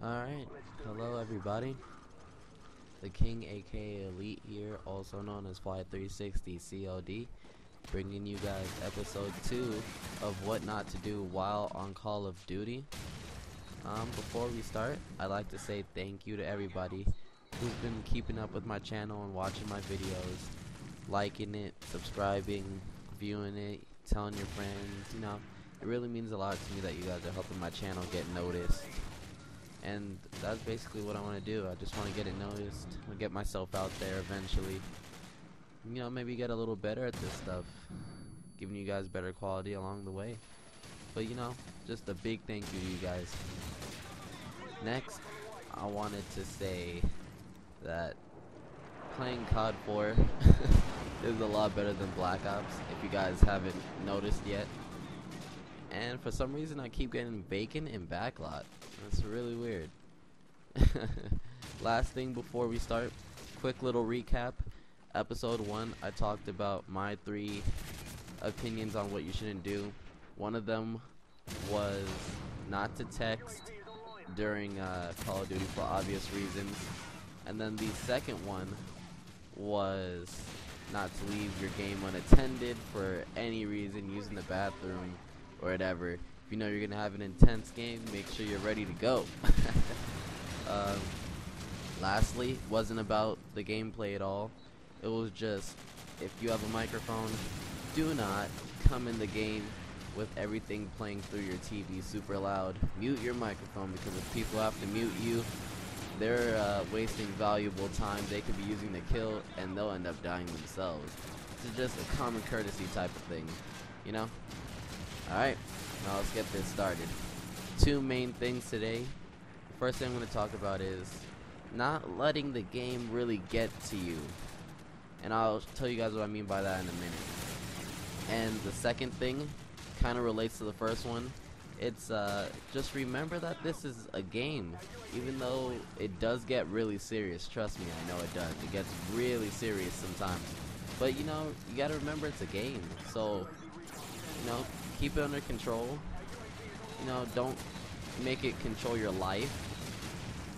Alright, hello everybody. The King aka Elite here, also known as Fly 360 COD, bringing you guys episode 2 of what not to do while on Call of Duty. Before we start, I'd like to say thank you to everybody who's been keeping up with my channel and watching my videos, liking it, subscribing, viewing it, telling your friends. You know, it really means a lot to me that you guys are helping my channel get noticed. And that's basically what I want to do. I just want to get it noticed, get myself out there eventually. You know, maybe get a little better at this stuff, giving you guys better quality along the way. But you know, just a big thank you to you guys. Next, I wanted to say that playing COD 4 is a lot better than Black Ops, if you guys haven't noticed yet. And for some reason I keep getting vacant and backlot. That's really weird. Last thing before we start, quick little recap. Episode 1, I talked about my 3 opinions on what you shouldn't do. One of them was not to text during Call of Duty for obvious reasons. And then the second one was not to leave your game unattended for any reason, using the bathroom or whatever. If you know you're gonna have an intense game, make sure you're ready to go. Lastly, wasn't about the gameplay at all. It was just, if you have a microphone, do not come in the game with everything playing through your TV super loud. Mute your microphone, because if people have to mute you, they're wasting valuable time they could be using to kill, and they'll end up dying themselves. It's just a common courtesy type of thing, you know? Alright, now let's get this started. 2 main things today. The first thing I'm going to talk about is not letting the game really get to you. And I'll tell you guys what I mean by that in a minute. And the second thing kind of relates to the first one. It's just remember that this is a game. Even though it does get really serious, trust me, I know it does. It gets really serious sometimes. But you know, you gotta remember it's a game. So, you know, keep it under control. You know, don't make it control your life.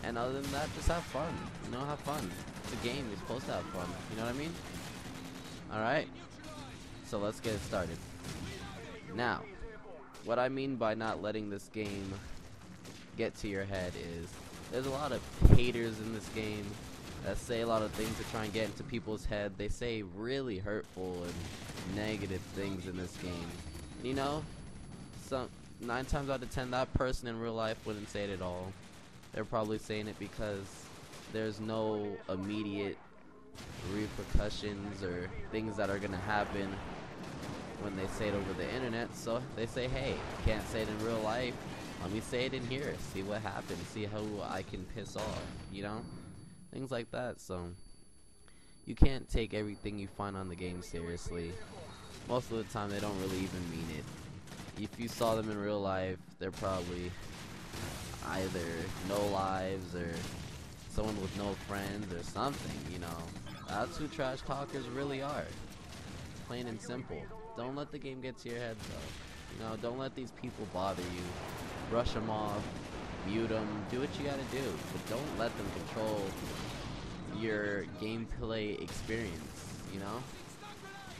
And other than that, just have fun. You know, have fun. It's a game. You're supposed to have fun. You know what I mean? Alright. So let's get started. Now, what I mean by not letting this game get to your head is there's a lot of haters in this game that say a lot of things to try and get into people's head. They say really hurtful and negative things in this game. You know, 9 times out of 10, that person in real life wouldn't say it at all. They're probably saying it because there's no immediate repercussions or things that are gonna happen when they say it over the internet. So they say, hey, can't say it in real life, let me say it in here, see what happens, see how I can piss off, you know, things like that. So you can't take everything you find on the game seriously. Most of the time they don't really even mean it. If you saw them in real life, they're probably either no lives or someone with no friends or something, you know. That's who trash talkers really are. Plain and simple. Don't let the game get to your head though. You know, don't let these people bother you. Brush them off, mute them, do what you gotta do. But don't let them control your gameplay experience, you know?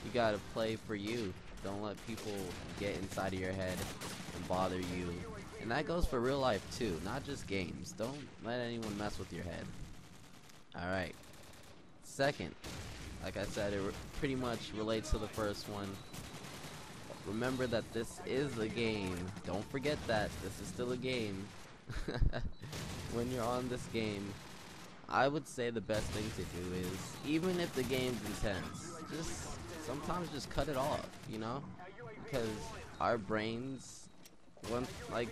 You gotta play for you. Don't let people get inside of your head and bother you. And that goes for real life too, not just games. Don't let anyone mess with your head. Alright. Second, like I said, it pretty much relates to the first one. Remember that this is a game. Don't forget that. This is still a game. When you're on this game, I would say the best thing to do is, even if the game's intense, sometimes just cut it off, you know? Because our brains, like,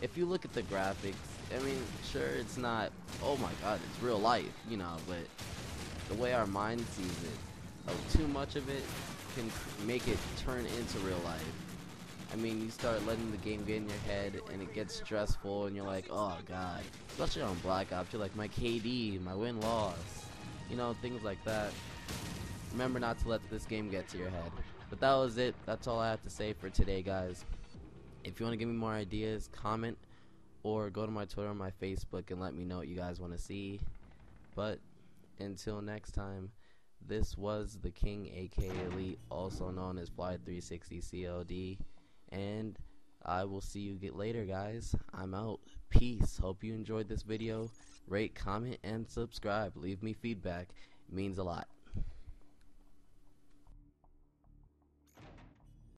if you look at the graphics, I mean, sure, it's not, oh my god, it's real life, you know, but the way our mind sees it, too much of it can make it turn into real life. I mean, you start letting the game get in your head, and it gets stressful, and you're like, oh god. Especially on Black Ops, you're like, my KD, my win-loss, you know, things like that. Remember not to let this game get to your head. But that was it. That's all I have to say for today, guys. If you want to give me more ideas, comment or go to my Twitter or my Facebook and let me know what you guys want to see. But until next time, this was the King, aka Elite, also known as Fly360 COD, and I will see you later, guys. I'm out. Peace. Hope you enjoyed this video. Rate, comment, and subscribe. Leave me feedback. It means a lot.